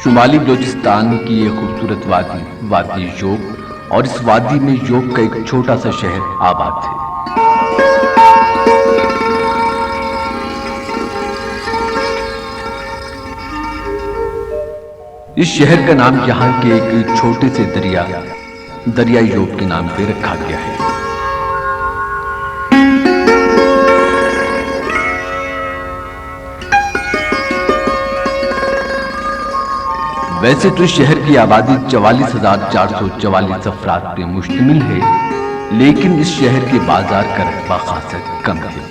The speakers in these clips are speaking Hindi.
शुमाली बलोचिस्तान की ये खूबसूरत वादी वादी योग, और इस वादी में योग का एक छोटा सा शहर आबाद है। इस शहर का नाम यहाँ के एक छोटे से दरिया योग के नाम पे रखा गया है। वैसे तो शहर की आबादी 44,444 अफराद पे मुश्तमिल है, लेकिन इस शहर के बाजार का रकबा खासा कम है।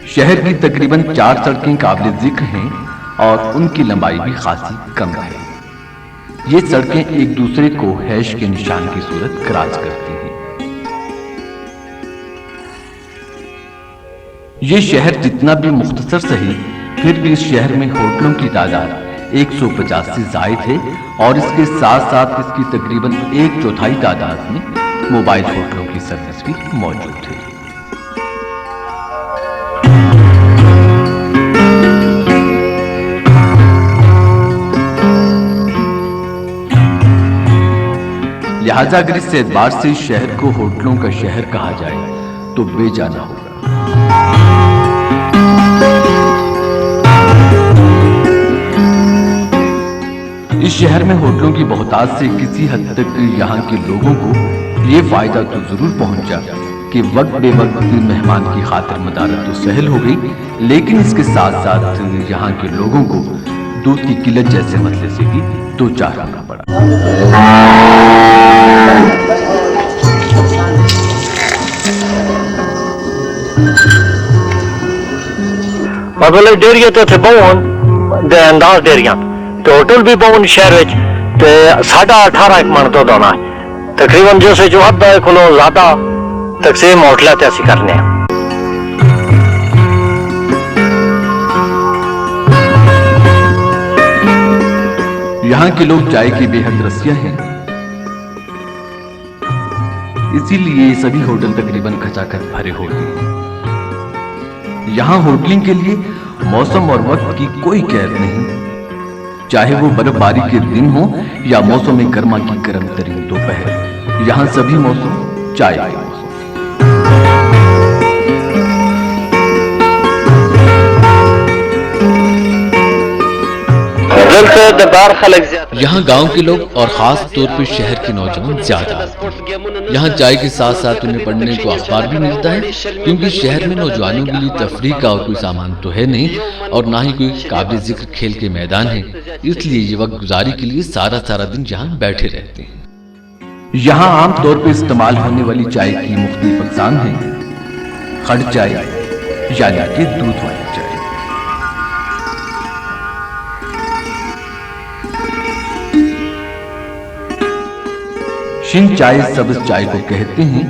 शहर की तकरीबन 4 सड़कें काबिल जिक्र हैं और उनकी लंबाई भी खासी कम है। ये सड़कें एक दूसरे को हैश के निशान की सूरत क्रॉस करती हैं। ये शहर जितना भी मुख्तसर सही, फिर भी इस शहर में होटलों की तादाद 150 से जायद है और इसके साथ साथ इसकी तकरीबन 1/4 तादाद में मोबाइल होटलों की सर्विस भी मौजूद है। लिहाजा अगर इस एतबार से इस शहर को होटलों का शहर कहा जाए तो बेजाना होगा। इस शहर में होटलों की बहुतायत से किसी हद तक यहाँ के लोगों को ये फायदा तो जरूर पहुंचा कि वक्त बेवक्त मेहमान की खातिर मदारत तो सहल हो गई, लेकिन इसके साथ साथ यहाँ के लोगों को दूध की किल्लत जैसे मसले से भी दो चार होना पड़ा। मतलब डेरिया तो थे बहुत अंदाज डेरिया तो होटल भी बहुत शहर में 18.5 मन तो दोना तकरीबन जो से जो अद्धा किलो ज्यादा तकसीम होटल तैसी करने। यहाँ के लोग चाय की बेहद रसिया हैं, इसीलिए सभी होटल तकरीबन खचाखच भरे होते हैं। यहाँ होटलिंग के लिए मौसम और वक्त की कोई कैद नहीं, चाहे वो बर्फबारी के दिन हो या मौसम गर्मा की गर्म तरीन दोपहर, यहाँ सभी मौसम चाय के मौसम। यहाँ गांव के लोग और खास तौर पर शहर के नौजवान ज्यादा आते हैं। यहाँ चाय के साथ साथ उन्हें पढ़ने को अखबार भी मिलता है, क्योंकि शहर में नौजवानों के लिए तफरीह का और कोई सामान तो है नहीं और ना ही कोई काबिल जिक्र खेल के मैदान है, इसलिए ये वक्त गुजारी के लिए सारा दिन यहाँ बैठे रहते हैं। यहाँ आम तौर पर इस्तेमाल होने वाली चाय की मुख्तलिफ अक़साम है। खड़ चाय यानी कि दूध वाली चाय, शिन चाय सब्ज चाय को कहते हैं,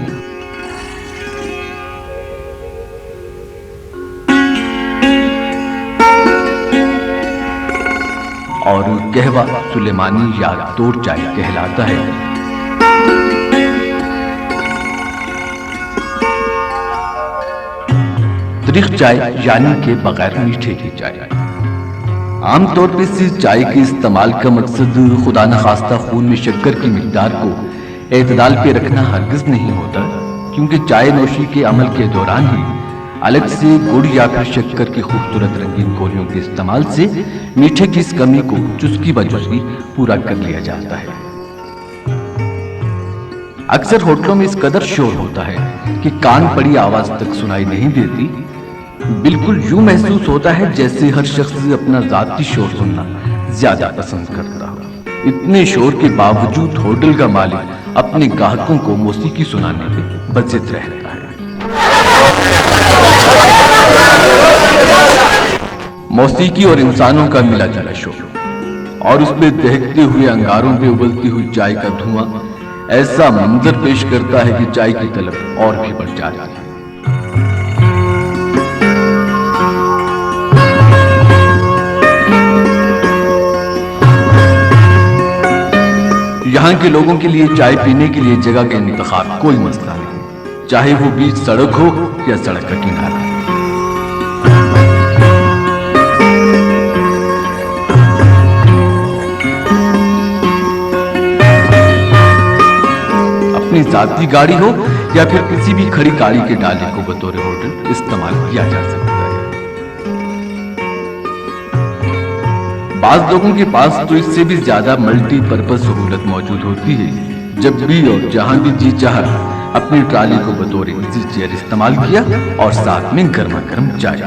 और कहवा सुलेमानी या तोर चाय कहलाता है। त्रिख चाय यानी के बगैर मीठे की चाय। आमतौर पर इस चाय के इस्तेमाल का मकसद खुदा न खास्ता खून में शक्कर की मिकदार को एतदाल पे रखना हरगिज नहीं होता, क्योंकि चाय नोशी के अमल के दौरान ही अलग से गुड़ या फिर शक्कर की खूबसूरत रंगीन गोलियों के इस्तेमाल से मीठे की इस कमी को चुस्की ब चुस्की पूरा कर लिया जाता है। अक्सर होटलों में इस कदर शोर होता है कि कान पड़ी आवाज तक सुनाई नहीं देती। बिल्कुल यूं महसूस होता है जैसे हर शख्स अपना जाती शोर सुनना ज्यादा पसंद करता हो। इतने शोर के बावजूद होटल का मालिक अपने ग्राहकों को मौसीकी सुनाने में बचित रहता है। मौसीकी और इंसानों का मिला जुला शोर और उसमें दहकते हुए अंगारों पे उबलती हुई चाय का धुआं ऐसा मंजर पेश करता है कि चाय की तलब और भी बढ़ जाती है। यहाँ के लोगों के लिए चाय पीने के लिए जगह का इंतखाब कोई मसला नहीं। चाहे वो बीच सड़क हो या सड़क का किनारा। अपनी जाती गाड़ी हो या फिर किसी भी खड़ी गाड़ी के डाले को बतौर होटल इस्तेमाल किया जा सकता है। बाज लोगों के पास तो इससे भी ज्यादा मल्टीपर्पज सहूलत मौजूद होती है। जब भी और जहां भी जी चाहा अपनी ट्राली को बतौर इजी चेयर इस्तेमाल किया और साथ में गर्मा गर्म चाय।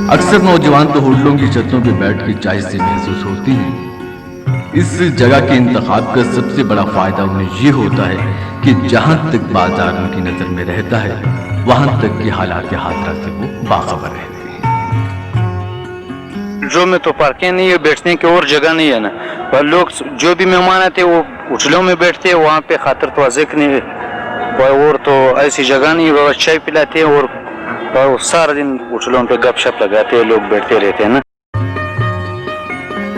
अक्सर नौजवान तो होटलों की छतों पर बैठ के चाय से महसूस होती हैं। इस जगह के इंतखाब का सबसे बड़ा फायदा उन्हें ये होता है कि जहां तक बाजार उनकी नजर में रहता है वहां तक के हालात हादरा से वो बाखबर रहते हैं। जो में तो पार्किंग नहीं है, बैठने की और जगह नहीं है ना, और लोग जो भी मेहमान आते हैं वो होटलों में बैठते हैं, वहाँ पे खातर तो वाज़ेक नहीं है और तो ऐसी जगह नहीं है। चाय पिलाते हैं और सारा दिन होटलों पे गपशप लगाते हैं, लोग बैठते रहते हैं ना।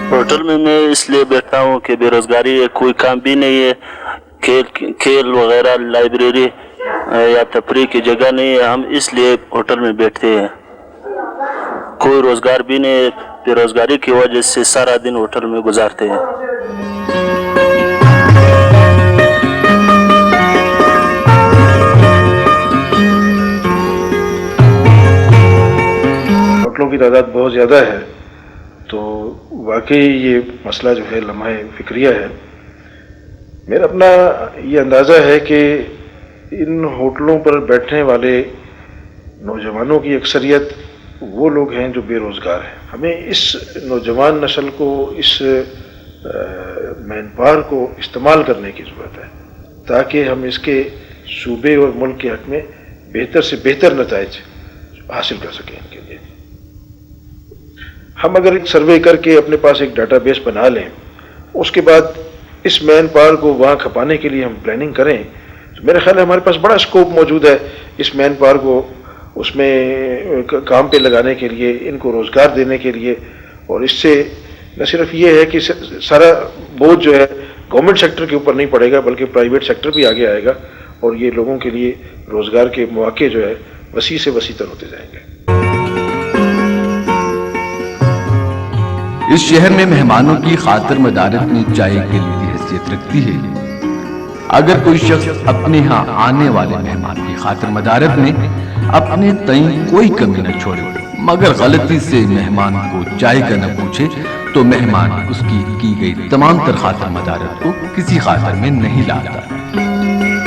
होटल में मैं इसलिए बैठता हूँ कि बेरोजगारी है, कोई काम भी नहीं है, खेल वगैरह लाइब्रेरी या तफरीह की जगह नहीं है, हम इसलिए होटल में बैठते हैं। कोई रोजगार भी नहीं है, बेरोजगारी की वजह से सारा दिन होटल में गुजारते हैं। होटलों की तादाद बहुत ज़्यादा है, तो वाकई ये मसला जो है लम्हा फिक्रिया है। मेरा अपना ये अंदाज़ा है कि इन होटलों पर बैठने वाले नौजवानों की अक्सरियत वो लोग हैं जो बेरोज़गार हैं। हमें इस नौजवान नस्ल को, इस मैन पावर को इस्तेमाल करने की ज़रूरत है ताकि हम इसके सूबे और मुल्क के हक़ में बेहतर से बेहतर नताइज हासिल कर सकें। इनके लिए हम अगर एक सर्वे करके अपने पास एक डाटाबेस बना लें, उसके बाद इस मैन पावर को वहाँ खपाने के लिए हम प्लानिंग करें, तो मेरे ख्याल है हमारे पास बड़ा स्कोप मौजूद है इस मैन पावर को उसमें काम पे लगाने के लिए, इनको रोज़गार देने के लिए। और इससे न सिर्फ ये है कि सारा बोझ जो है गवर्नमेंट सेक्टर के ऊपर नहीं पड़ेगा, बल्कि प्राइवेट सेक्टर भी आगे आएगा और ये लोगों के लिए रोज़गार के मौके जो है वसी से वसी तर होते जाएंगे। इस शहर में मेहमानों की खातिर मदारत में चाय के लिए हैसियत रखती है। अगर कोई शख्स अपने यहाँ आने वाले मेहमान की खातिर मदारत में अपने तई कोई कमी न छोड़े मगर गलती से मेहमान को चाय का न पूछे, तो मेहमान उसकी की गई तमाम तर खातिर मदारत को किसी खातिर में नहीं लाता।